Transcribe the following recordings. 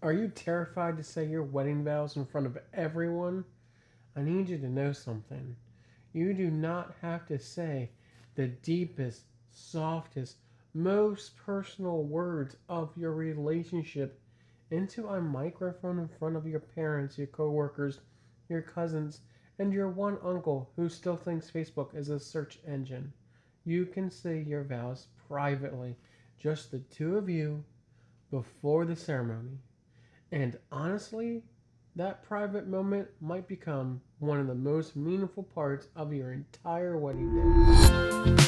Are you terrified to say your wedding vows in front of everyone? I need you to know something. You do not have to say the deepest, softest, most personal words of your relationship into a microphone in front of your parents, your coworkers, your cousins, and your one uncle who still thinks Facebook is a search engine. You can say your vows privately, just the two of you, before the ceremony. And honestly, that private moment might become one of the most meaningful parts of your entire wedding day.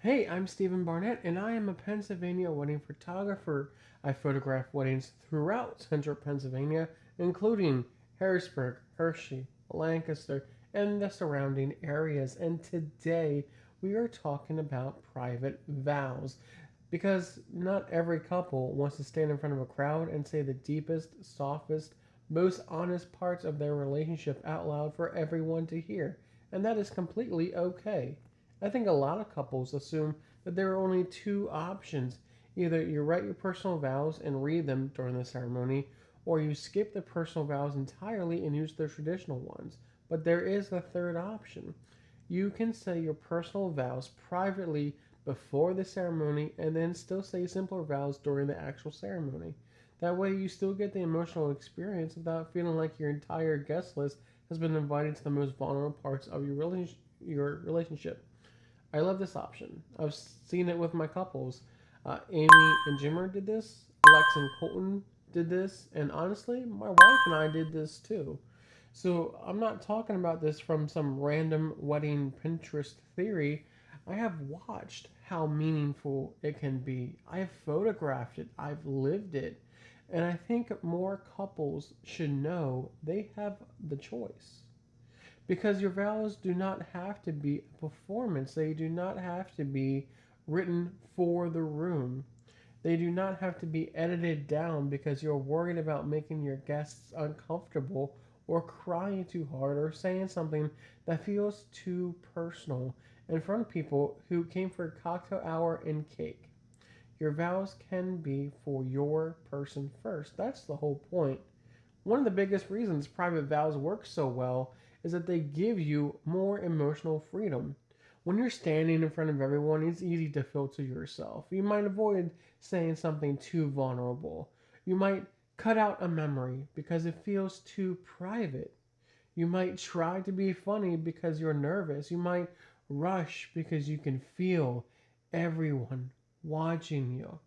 Hey, I'm Stephen Barnett, and I am a Pennsylvania wedding photographer. I photograph weddings throughout central Pennsylvania, including Harrisburg, Hershey, Lancaster, and the surrounding areas. And today we are talking about private vows. Because not every couple wants to stand in front of a crowd and say the deepest, softest, most honest parts of their relationship out loud for everyone to hear. And that is completely okay. I think a lot of couples assume that there are only two options. Either you write your personal vows and read them during the ceremony, or you skip the personal vows entirely and use the traditional ones. But there is a third option. You can say your personal vows privately before the ceremony and then still say simpler vows during the actual ceremony. That way, you still get the emotional experience without feeling like your entire guest list has been invited to the most vulnerable parts of your relationship. I love this option. I've seen it with my couples. Amy and Jimmer did this. Lex and Colton did this. And honestly, my wife and I did this too. So I'm not talking about this from some random wedding Pinterest theory. I have watched how meaningful it can be. I have photographed it. I've lived it. And I think more couples should know they have the choice. Because your vows do not have to be a performance, they do not have to be written for the room. They do not have to be edited down because you're worried about making your guests uncomfortable or crying too hard or saying something that feels too personal in front of people who came for a cocktail hour and cake. Your vows can be for your person first. That's the whole point. One of the biggest reasons private vows work so well is that they give you more emotional freedom. When you're standing in front of everyone, it's easy to filter yourself. You might avoid saying something too vulnerable. You might cut out a memory because it feels too private. You might try to be funny because you're nervous. You might rush because you can feel everyone watching you.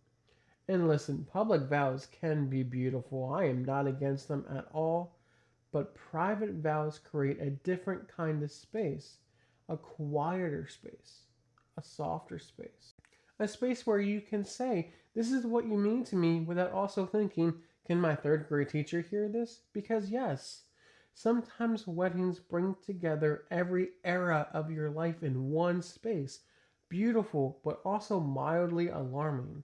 And listen, public vows can be beautiful. I am not against them at all. But private vows create a different kind of space, a quieter space, a softer space. A space where you can say, this is what you mean to me without also thinking, can my third grade teacher hear this? Because yes, sometimes weddings bring together every era of your life in one space. Beautiful, but also mildly alarming.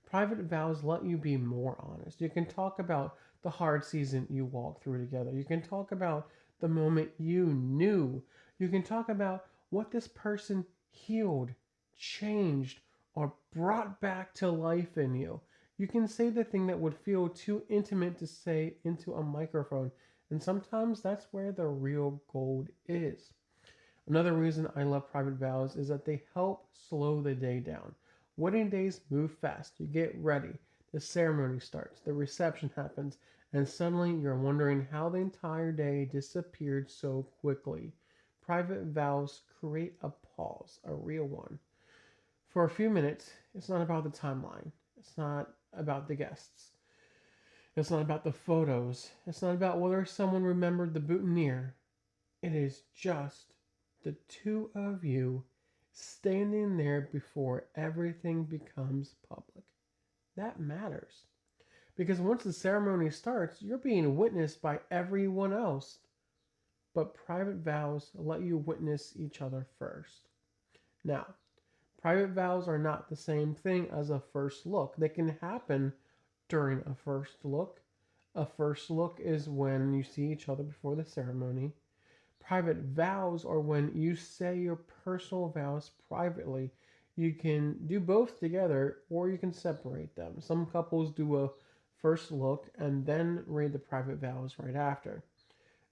Private vows let you be more honest. You can talk about the hard season you walked through together. You can talk about the moment you knew. You can talk about what this person healed, changed, or brought back to life in you. You can say the thing that would feel too intimate to say into a microphone. And sometimes that's where the real gold is. Another reason I love private vows is that they help slow the day down. Wedding days move fast. You get ready. The ceremony starts. The reception happens. And suddenly you're wondering how the entire day disappeared so quickly. Private vows create a pause, a real one. For a few minutes, it's not about the timeline. It's not about the guests. It's not about the photos. It's not about whether someone remembered the boutonniere. It is just the two of you standing there before everything becomes public. That matters. Because once the ceremony starts, you're being witnessed by everyone else. But private vows let you witness each other first. Now, Private vows are not the same thing as a first look. They can happen during a first look. A first look is when you see each other before the ceremony. Private vows are when you say your personal vows privately. You can do both together or you can separate them. Some couples do a first look and then read the private vows right after.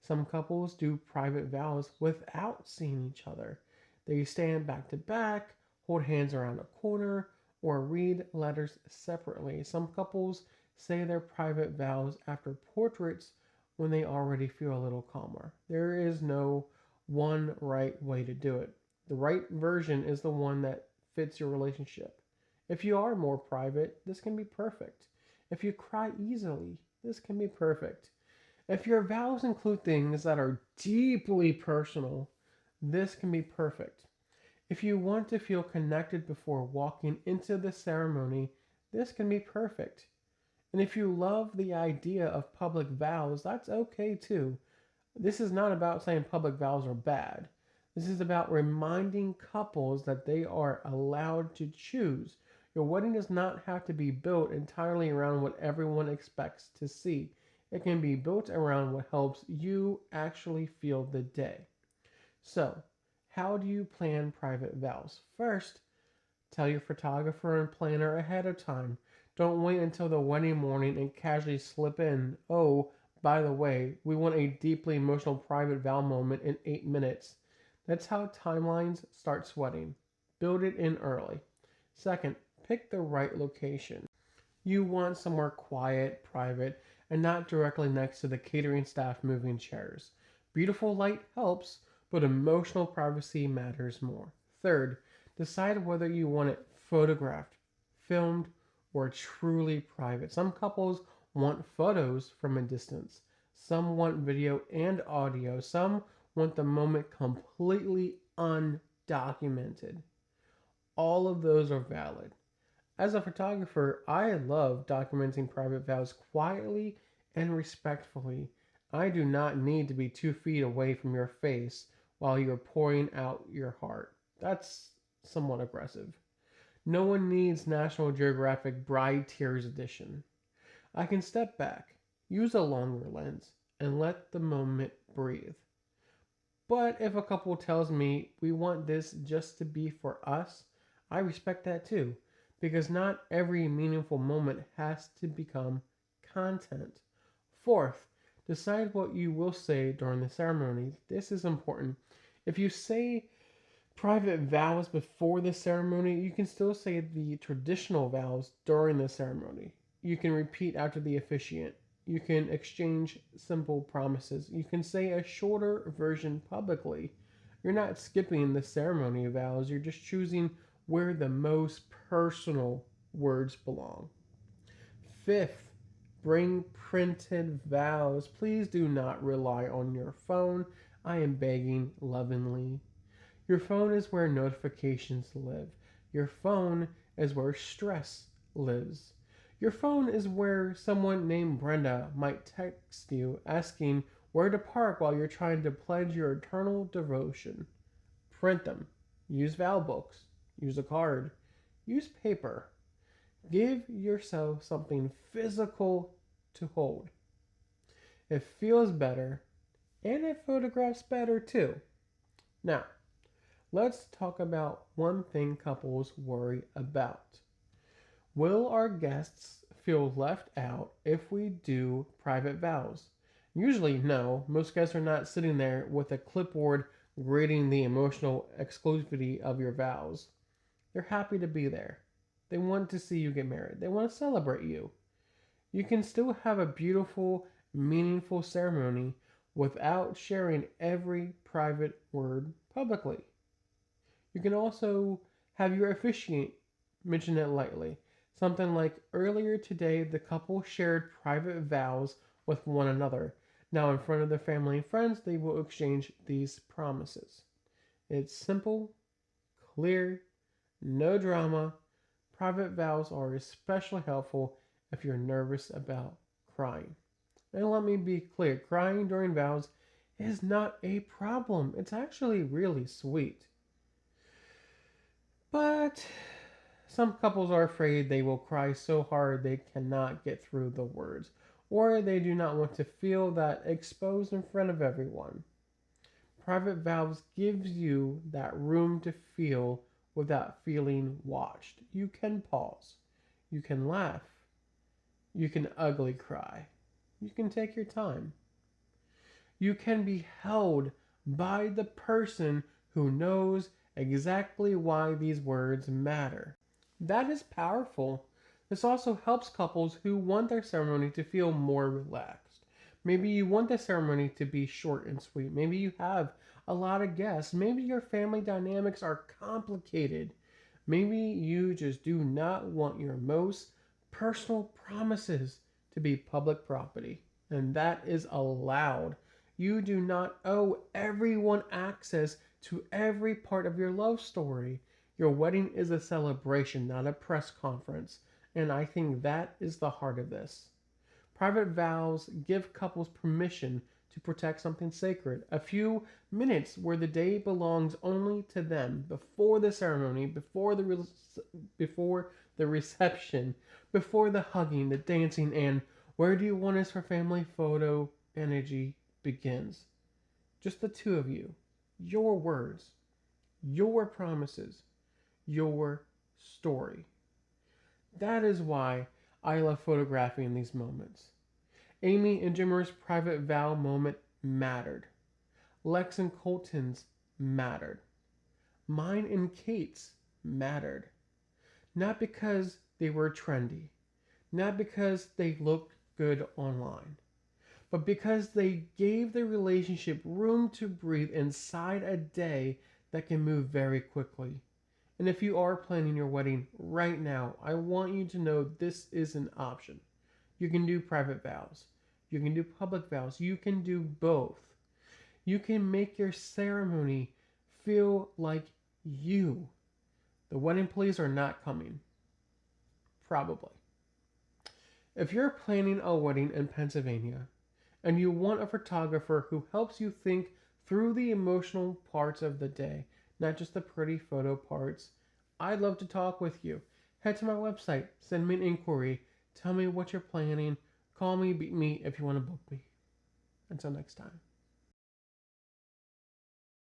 Some couples do private vows without seeing each other. They stand back to back, hold hands around a corner, or read letters separately. Some couples say their private vows after portraits when they already feel a little calmer. There is no one right way to do it. The right version is the one that fits your relationship. If you are more private, this can be perfect. If you cry easily, this can be perfect. If your vows include things that are deeply personal, this can be perfect. If you want to feel connected before walking into the ceremony, this can be perfect. And if you love the idea of public vows, that's okay too. This is not about saying public vows are bad. This is about reminding couples that they are allowed to choose. Your wedding does not have to be built entirely around what everyone expects to see. It can be built around what helps you actually feel the day. So, how do you plan private vows? First, tell your photographer and planner ahead of time. Don't wait until the wedding morning and casually slip in, "Oh, by the way, we want a deeply emotional private vow moment in 8 minutes." That's how timelines start sweating. Build it in early. Second, pick the right location. You want somewhere quiet, private, and not directly next to the catering staff moving chairs. Beautiful light helps, but emotional privacy matters more. Third, decide whether you want it photographed, filmed, or truly private. Some couples want photos from a distance. Some want video and audio. Some want the moment completely undocumented. All of those are valid. As a photographer, I love documenting private vows quietly and respectfully. I do not need to be 2 feet away from your face while you're pouring out your heart. That's somewhat aggressive. No one needs National Geographic Bride Tears Edition. I can step back, use a longer lens, and let the moment breathe. But if a couple tells me we want this just to be for us, I respect that too, because not every meaningful moment has to become content. Fourth, decide what you will say during the ceremony. This is important. If you say private vows before the ceremony, you can still say the traditional vows during the ceremony. You can repeat after the officiant. You can exchange simple promises. You can say a shorter version publicly. You're not skipping the ceremony vows, you're just choosing where the most personal words belong. Fifth, bring printed vows. Please do not rely on your phone. I am begging lovingly. Your phone is where notifications live. Your phone is where stress lives. Your phone is where someone named Brenda might text you asking where to park while you're trying to pledge your eternal devotion. Print them. Use vow books. Use a card. Use paper. Give yourself something physical to hold. It feels better and it photographs better too. Now, let's talk about one thing couples worry about. Will our guests feel left out if we do private vows? Usually, no. Most guests are not sitting there with a clipboard grading the emotional exclusivity of your vows. They're happy to be there. They want to see you get married. They want to celebrate you. You can still have a beautiful, meaningful ceremony without sharing every private word publicly. You can also have your officiant mention it lightly. Something like, "Earlier today, the couple shared private vows with one another. Now, in front of their family and friends, they will exchange these promises." It's simple, clear, no drama. Private vows are especially helpful if you're nervous about crying. And let me be clear, crying during vows is not a problem. It's actually really sweet. But some couples are afraid they will cry so hard they cannot get through the words, or they do not want to feel that exposed in front of everyone. Private vows gives you that room to feel without feeling watched. You can pause. You can laugh. You can ugly cry. You can take your time. You can be held by the person who knows exactly why these words matter. That is powerful. This also helps couples who want their ceremony to feel more relaxed. Maybe you want the ceremony to be short and sweet. Maybe you have a lot of guests. Maybe your family dynamics are complicated. Maybe you just do not want your most personal promises to be public property. And that is allowed. You do not owe everyone access to every part of your love story. Your wedding is a celebration, not a press conference. And I think that is the heart of this. Private vows give couples permission to protect something sacred. A few minutes where the day belongs only to them before the ceremony, before the reception, before the hugging, the dancing, and where do you want us for family photo energy begins. Just the two of you. Your words, your promises, your story. That is why I love photographing these moments. Amy and Jimmer's private vow moment mattered. Lex and Colton's mattered. Mine and Kate's mattered. Not because they were trendy, not because they looked good online, but because they gave the relationship room to breathe inside a day that can move very quickly. And if you are planning your wedding right now, I want you to know this is an option. You can do private vows. You can do public vows. You can do both. You can make your ceremony feel like you. The wedding police are not coming. Probably. If you're planning a wedding in Pennsylvania and you want a photographer who helps you think through the emotional parts of the day, not just the pretty photo parts, I'd love to talk with you. Head to my website, send me an inquiry, tell me what you're planning, call me, beat me if you want to book me. Until next time.